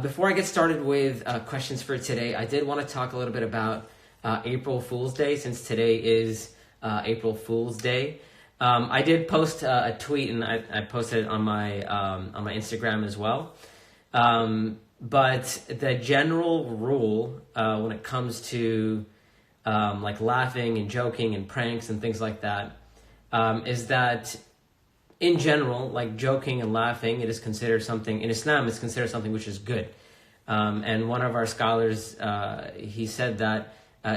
Before I get started with questions for today, I did want to talk a little bit about April Fool's Day, since today is April Fool's Day. I did post a tweet, and I posted it on my Instagram as well. But the general rule when it comes to like laughing and joking and pranks and things like that is that in general, like joking and laughing, it is considered something, in Islam, it's considered something which is good. And one of our scholars, he said that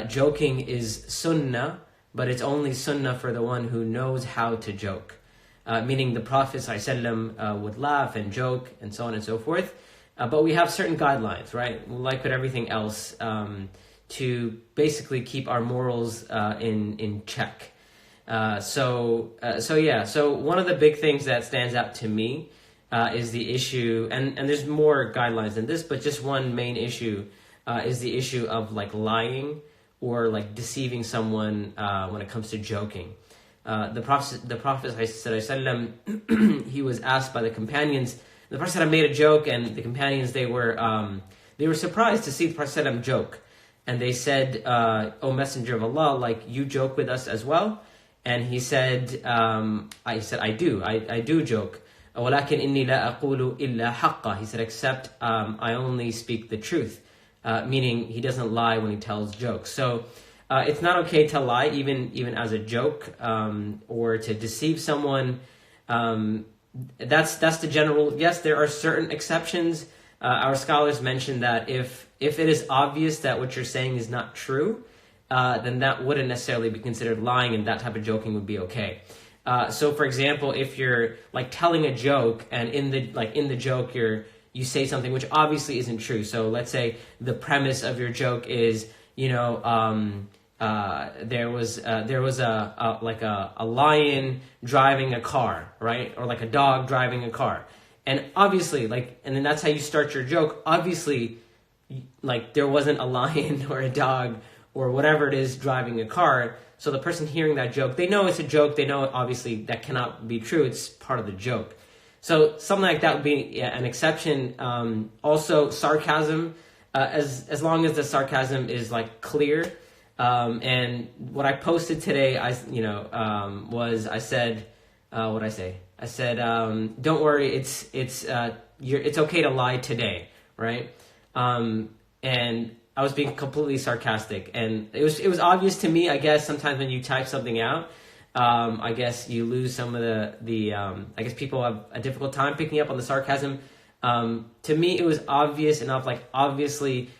joking is sunnah, but it's only sunnah for the one who knows how to joke. Meaning the Prophet ﷺ would laugh and joke and so on and so forth. But we have certain guidelines, right? Like with everything else, to basically keep our morals in check. So one of the big things that stands out to me is the issue, and there's more guidelines than this, but just one main issue is the issue of like lying or like deceiving someone when it comes to joking. The Prophet ﷺ, he was asked by the companions. The Prophet ﷺ made a joke, and the companions, they were surprised to see the Prophet ﷺ joke, and they said, "O Messenger of Allah, like you joke with us as well?" And he said, I do joke. وَلَكِنْ إِنِّي لَا أَقُولُ إِلَّا حَقًّا. He said, except I only speak the truth. Meaning he doesn't lie when he tells jokes. So it's not okay to lie, even as a joke, or to deceive someone. That's the general. Yes, there are certain exceptions. Our scholars mentioned that if it is obvious that what you're saying is not true, then that wouldn't necessarily be considered lying, and that type of joking would be okay. So, for example, if you're like telling a joke, and in the joke you say something which obviously isn't true. So, let's say the premise of your joke is, there was a lion driving a car, right, or like a dog driving a car, and obviously, and then that's how you start your joke. Obviously, like there wasn't a lion or a dog or whatever it is driving a car. So the person hearing that joke, they know it's a joke. They know obviously that cannot be true. It's part of the joke. So something like that would be an exception. Also, sarcasm, as long as the sarcasm is like clear. And what I posted today, I said, what I say? I said, don't worry, it's okay to lie today, right? And I was being completely sarcastic, and it was obvious to me. I guess sometimes when you type something out, I guess you lose some of the I guess people have a difficult time picking up on the sarcasm. To me, it was obvious enough. Like obviously,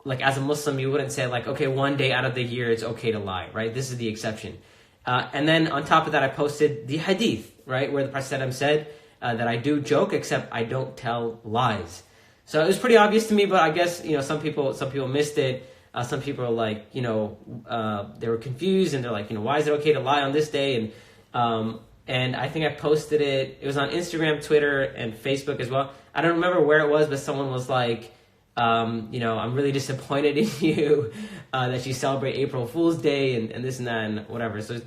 like as a Muslim, you wouldn't say like, okay, one day out of the year it's okay to lie, right? This is the exception. And then on top of that, I posted the hadith, right, where the Prophet said that I do joke, except I don't tell lies. So it was pretty obvious to me, but I guess, some people missed it. Some people are like, they were confused, and they're like, why is it okay to lie on this day? And I think I posted it. It was on Instagram, Twitter, and Facebook as well. I don't remember where it was, but someone was like, I'm really disappointed in you that you celebrate April Fool's Day and this and that and whatever. So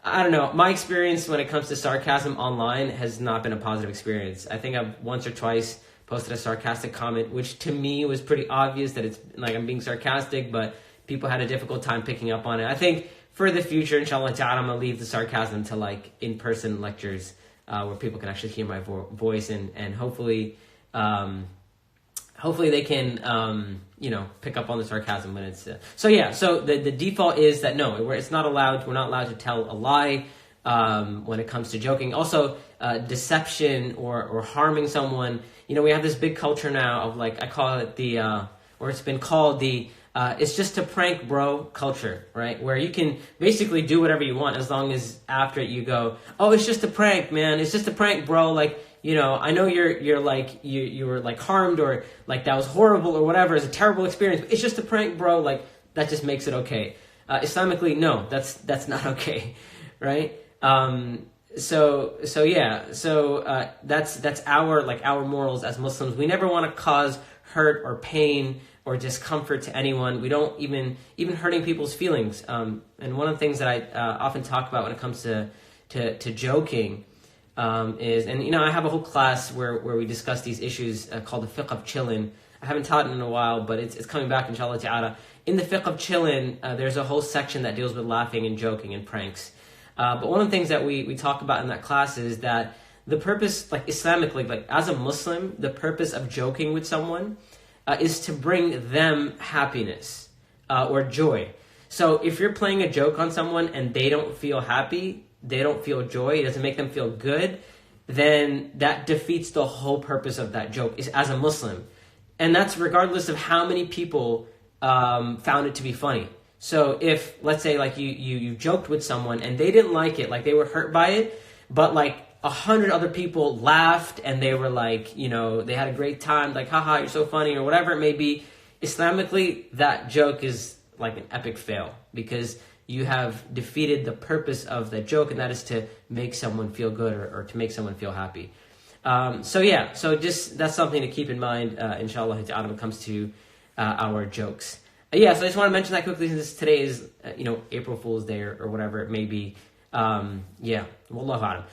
I don't know. My experience when it comes to sarcasm online has not been a positive experience. I think I've once or twice posted a sarcastic comment, which to me was pretty obvious that it's like I'm being sarcastic, but people had a difficult time picking up on it. I think for the future, inshallah ta'ala, I'm going to leave the sarcasm to like in-person lectures where people can actually hear my voice, and hopefully they can, pick up on the sarcasm when it's... So the default is that no, we're not allowed to tell a lie when it comes to joking. Also, deception or harming someone. We have this big culture now of like, I call it or it's been called it's just a prank bro culture, right? Where you can basically do whatever you want as long as after it you go, oh, it's just a prank, man. It's just a prank, bro. Like, I know you're like, you were like harmed, or like that was horrible or whatever. It's a terrible experience, but it's just a prank, bro. Like that just makes it okay. Islamically, no, that's not okay, right? That's our morals as Muslims. We never want to cause hurt or pain or discomfort to anyone. We don't even hurting people's feelings. And one of the things that I often talk about when it comes to joking is, and I have a whole class where we discuss these issues called the fiqh of chillin'. I haven't taught it in a while, but it's coming back, inshallah ta'ala. In the fiqh of chillin, there's a whole section that deals with laughing and joking and pranks. But one of the things that we talk about in that class is that the purpose, like Islamically, like as a Muslim, the purpose of joking with someone is to bring them happiness or joy. So if you're playing a joke on someone and they don't feel happy, they don't feel joy, it doesn't make them feel good, then that defeats the whole purpose of that joke is as a Muslim. And that's regardless of how many people found it to be funny. So if, let's say, like you joked with someone and they didn't like it, like they were hurt by it, but like 100 other people laughed and they were like, you know, they had a great time, like, haha, you're so funny, or whatever it may be, Islamically, that joke is like an epic fail because you have defeated the purpose of the joke, and that is to make someone feel good or to make someone feel happy. So just that's something to keep in mind, inshallah, when it comes to our jokes. So I just want to mention that quickly since today is, April Fool's Day or whatever it may be. Wallahu alam.